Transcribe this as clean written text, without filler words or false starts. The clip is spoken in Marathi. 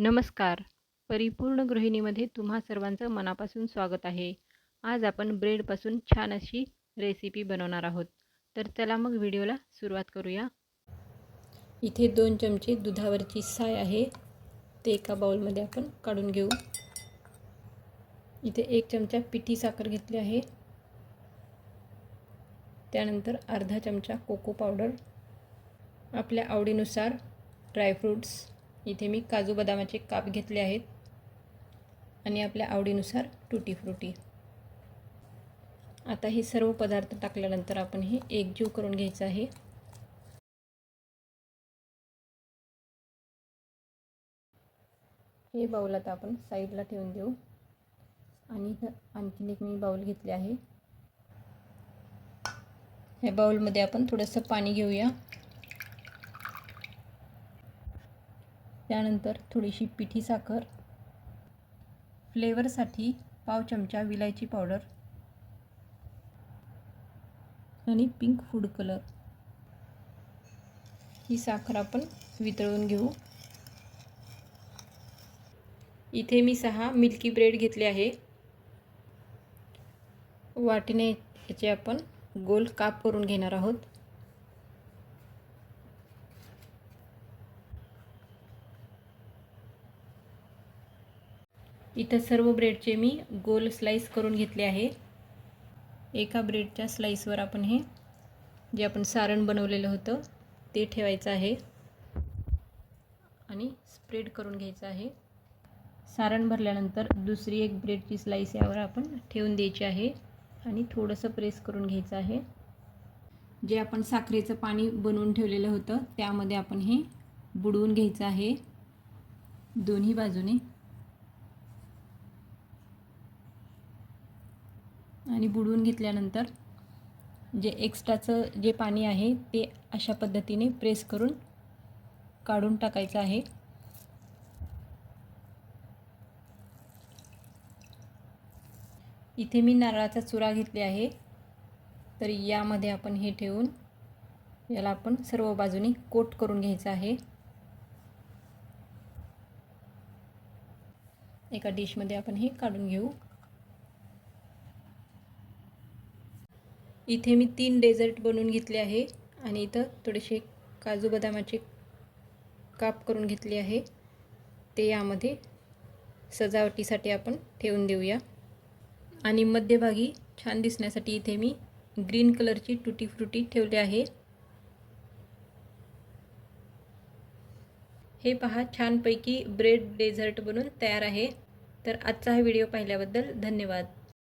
नमस्कार. परिपूर्ण गृहिणीमध्ये तुम्हा सर्वांचं मनापासून स्वागत आहे. आज आपण ब्रेडपासून छान अशी रेसिपी बनवणार आहोत. तर चला मग व्हिडिओला सुरुवात करूया. इथे 2 चमचे दुधावरची साय आहे, ते एका बाउलमध्ये आपण काढून घेऊ. इथे 1 चमचा पिठी साखर घेतली आहे. त्यानंतर अर्धा चमचा कोको पावडर, आपल्या आवडीनुसार ड्रायफ्रूट्स. इथे मी काजू बदामाचे काप घेतले आहेत आणि आपल्या आवडीनुसार टूटी फ्रूटी. आता हे सर्व पदार्थ टाकल्यानंतर आपण हे एकजीव करून घ्यायचं आहे. हे बाउल आता आपण साईडला ठेवून देऊ आणि आणखीन एक मी बाउल घेतले आहे. ह्या बाउलमध्ये आपण थोडंसं पाणी घेऊया. त्यानंतर थोडीशी पिठी साखर, फ्लेवरसाठी पाव चमचा विलायची पावडर आणि पिंक फूड कलर. ही साखर आपण वितळून घेऊ. इथे मी 6 मिल्की ब्रेड घेतले आहे. वाटीने याचे आपण गोल काप करून घेणार आहोत. इथं सर्व ब्रेडचे मी गोल स्लाइस करून घेतले आहे. एका ब्रेडच्या स्लाइसवर आपण हे जे आपण सारण बनवलेलं होतं ते ठेवायचं आहे आणि स्प्रेड करून घ्यायचं आहे. सारण भरल्यानंतर दुसरी एक ब्रेडची स्लाइस यावर आपण ठेवून द्यायची आहे आणि थोडंसं प्रेस करून घ्यायचं आहे. जे आपण साखरेचं पाणी बनवून ठेवलेलं होतं त्यामध्ये आपण हे बुडवून घ्यायचं आहे दोन्ही बाजूने. आणि बुडवून घेतल्यानंतर जे एक्स्ट्राचं जे पाणी आहे ते अशा पद्धतीने प्रेस करून काढून टाकायचं आहे. इथे मी नारळाचा चुरा घेतले आहे, तर यामध्ये आपण हे ठेवून याला आपण सर्व बाजूनी कोट करून घ्यायचं आहे. एका डिशमध्ये आपण हे काढून घेऊ. इथे मी 3 डेझर्ट बनवून घेतले आहे आणि इथं थोडेसे काजू बदामाचे काप करून घेतले आहे, ते यामध्ये सजावटीसाठी आपण ठेवून देऊया. आणि मध्यभागी छान दिसण्यासाठी इथे मी ग्रीन कलरची टूटी फ्रूटी ठेवली आहे. हे पहा, छानपैकी ब्रेड डेझर्ट बनून तयार आहे. तर आजचा हा व्हिडिओ पाहिल्याबद्दल धन्यवाद.